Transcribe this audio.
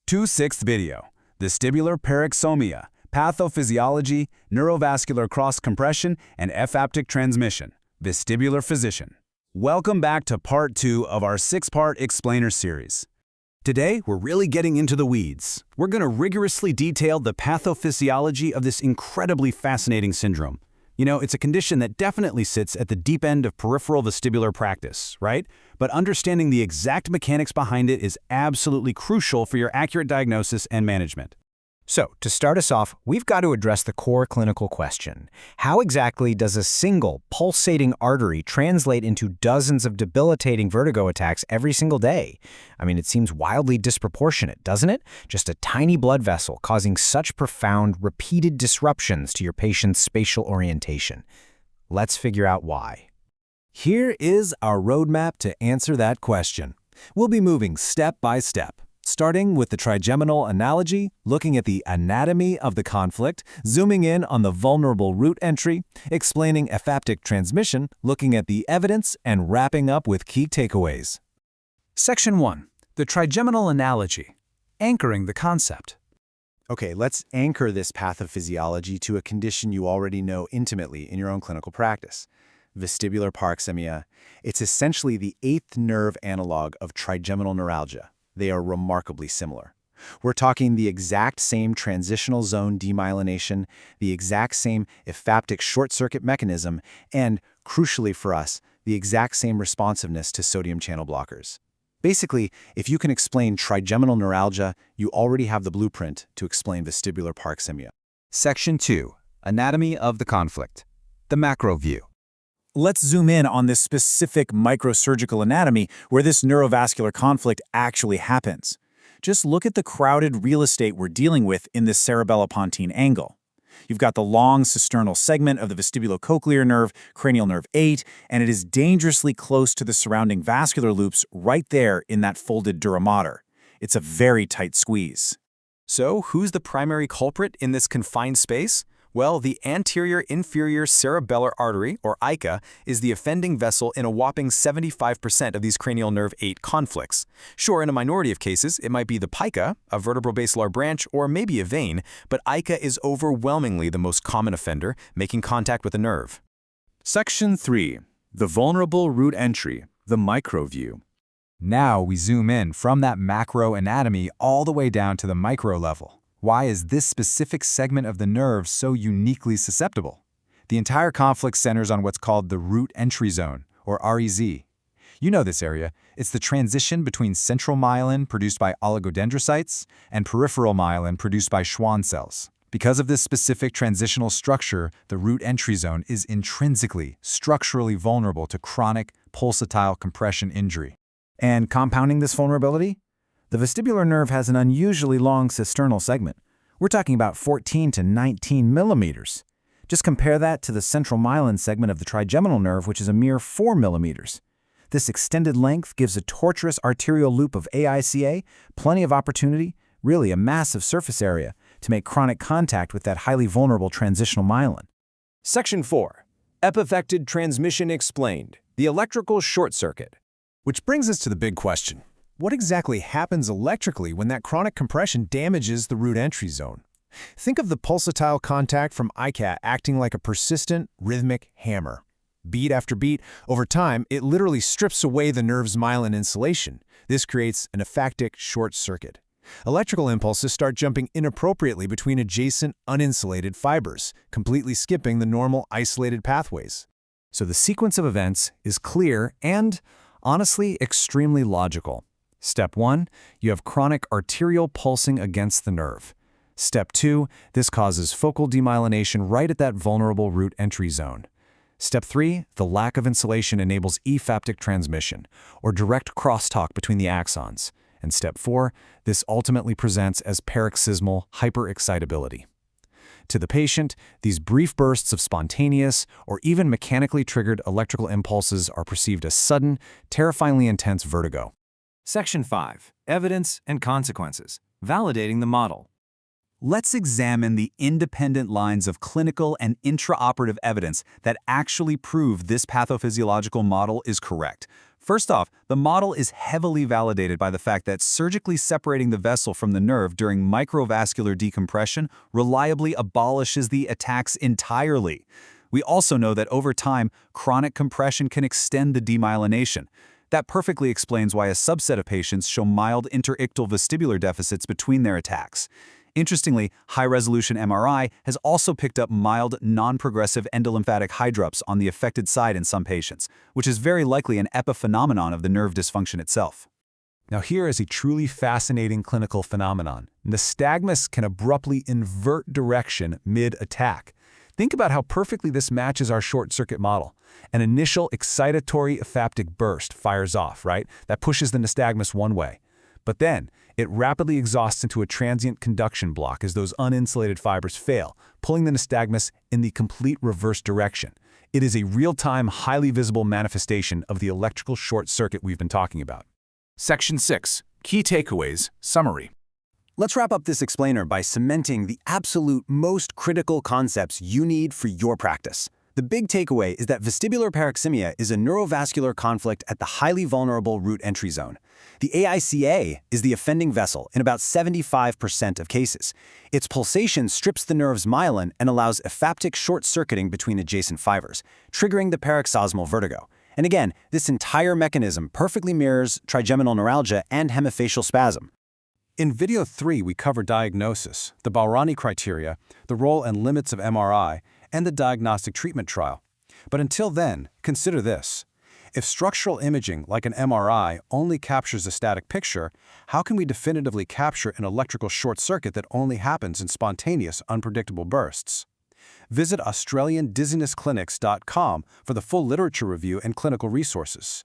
Sixth video, Vestibular Paroxysmia, Pathophysiology, Neurovascular Cross-Compression, and Ephaptic Transmission, Vestibular Physician. Welcome back to part 2 of our 6-part explainer series. Today, we're really getting into the weeds. We're going to rigorously detail the pathophysiology of this incredibly fascinating syndrome. You know, it's a condition that definitely sits at the deep end of peripheral vestibular practice, right? But understanding the exact mechanics behind it is absolutely crucial for your accurate diagnosis and management. So, to start us off, we've got to address the core clinical question. How exactly does a single pulsating artery translate into dozens of debilitating vertigo attacks every single day? I mean, it seems wildly disproportionate, doesn't it? Just a tiny blood vessel causing such profound, repeated disruptions to your patient's spatial orientation. Let's figure out why. Here is our roadmap to answer that question. We'll be moving step by step. Starting with the trigeminal analogy, looking at the anatomy of the conflict, zooming in on the vulnerable root entry, explaining ephaptic transmission, looking at the evidence, and wrapping up with key takeaways. Section 1. The trigeminal analogy. Anchoring the concept. Okay, let's anchor this pathophysiology to a condition you already know intimately in your own clinical practice. Vestibular paroxysmia. It's essentially the 8th nerve analog of trigeminal neuralgia. They are remarkably similar. We're talking the exact same transitional zone demyelination, the exact same ephaptic short-circuit mechanism, and, crucially for us, the exact same responsiveness to sodium channel blockers. Basically, if you can explain trigeminal neuralgia, you already have the blueprint to explain vestibular paroxysmia. Section 2. Anatomy of the conflict. The macro view. Let's zoom in on this specific microsurgical anatomy where this neurovascular conflict actually happens. Just look at the crowded real estate we're dealing with in this cerebellopontine angle. You've got the long cisternal segment of the vestibulocochlear nerve, cranial nerve 8, and it is dangerously close to the surrounding vascular loops right there in that folded dura mater. It's a very tight squeeze. So, who's the primary culprit in this confined space? Well, the anterior inferior cerebellar artery, or AICA, is the offending vessel in a whopping 75% of these cranial nerve 8 conflicts. Sure, in a minority of cases, it might be the pica, a vertebro-basilar branch, or maybe a vein, but AICA is overwhelmingly the most common offender, making contact with the nerve. Section 3. The vulnerable root entry, the micro view. Now we zoom in from that macro anatomy all the way down to the micro level. Why is this specific segment of the nerve so uniquely susceptible? The entire conflict centers on what's called the root entry zone, or REZ. You know this area. It's the transition between central myelin produced by oligodendrocytes and peripheral myelin produced by Schwann cells. Because of this specific transitional structure, the root entry zone is intrinsically, structurally vulnerable to chronic pulsatile compression injury. And compounding this vulnerability? The vestibular nerve has an unusually long cisternal segment. We're talking about 14 to 19 millimeters. Just compare that to the central myelin segment of the trigeminal nerve, which is a mere 4 millimeters. This extended length gives a tortuous arterial loop of AICA, plenty of opportunity, really a massive surface area, to make chronic contact with that highly vulnerable transitional myelin. Section 4. Ephaptic transmission explained. The electrical short circuit. Which brings us to the big question. What exactly happens electrically when that chronic compression damages the root entry zone? Think of the pulsatile contact from ICA acting like a persistent, rhythmic hammer. Beat after beat, over time, it literally strips away the nerve's myelin insulation. This creates an ephaptic short circuit. Electrical impulses start jumping inappropriately between adjacent, uninsulated fibers, completely skipping the normal, isolated pathways. So the sequence of events is clear and, honestly, extremely logical. Step 1, you have chronic arterial pulsing against the nerve. Step 2, this causes focal demyelination right at that vulnerable root entry zone. Step 3, the lack of insulation enables ephaptic transmission, or direct crosstalk between the axons. And step 4, this ultimately presents as paroxysmal hyperexcitability. To the patient, these brief bursts of spontaneous or even mechanically triggered electrical impulses are perceived as sudden, terrifyingly intense vertigo. Section 5. Evidence and consequences. Validating the model. Let's examine the independent lines of clinical and intraoperative evidence that actually prove this pathophysiological model is correct. First off, the model is heavily validated by the fact that surgically separating the vessel from the nerve during microvascular decompression reliably abolishes the attacks entirely. We also know that over time, chronic compression can extend the demyelination. That perfectly explains why a subset of patients show mild interictal vestibular deficits between their attacks. Interestingly, high-resolution MRI has also picked up mild, non-progressive endolymphatic hydrups on the affected side in some patients, which is very likely an epiphenomenon of the nerve dysfunction itself. Now here is a truly fascinating clinical phenomenon. Nystagmus can abruptly invert direction mid-attack. Think about how perfectly this matches our short-circuit model. An initial excitatory ephaptic burst fires off, right? That pushes the nystagmus one way. But then, it rapidly exhausts into a transient conduction block as those uninsulated fibers fail, pulling the nystagmus in the complete reverse direction. It is a real-time, highly visible manifestation of the electrical short circuit we've been talking about. Section 6. Key Takeaways. Summary. Let's wrap up this explainer by cementing the absolute most critical concepts you need for your practice. The big takeaway is that vestibular paroxysmia is a neurovascular conflict at the highly vulnerable root entry zone. The AICA is the offending vessel in about 75% of cases. Its pulsation strips the nerve's myelin and allows ephaptic short-circuiting between adjacent fibers, triggering the paroxysmal vertigo. And again, this entire mechanism perfectly mirrors trigeminal neuralgia and hemifacial spasm. In video 3, we cover diagnosis, the Bowrani criteria, the role and limits of MRI, and the diagnostic treatment trial. But until then, consider this. If structural imaging, like an MRI, only captures a static picture, how can we definitively capture an electrical short circuit that only happens in spontaneous, unpredictable bursts? Visit AustralianDizzinessClinics.com for the full literature review and clinical resources.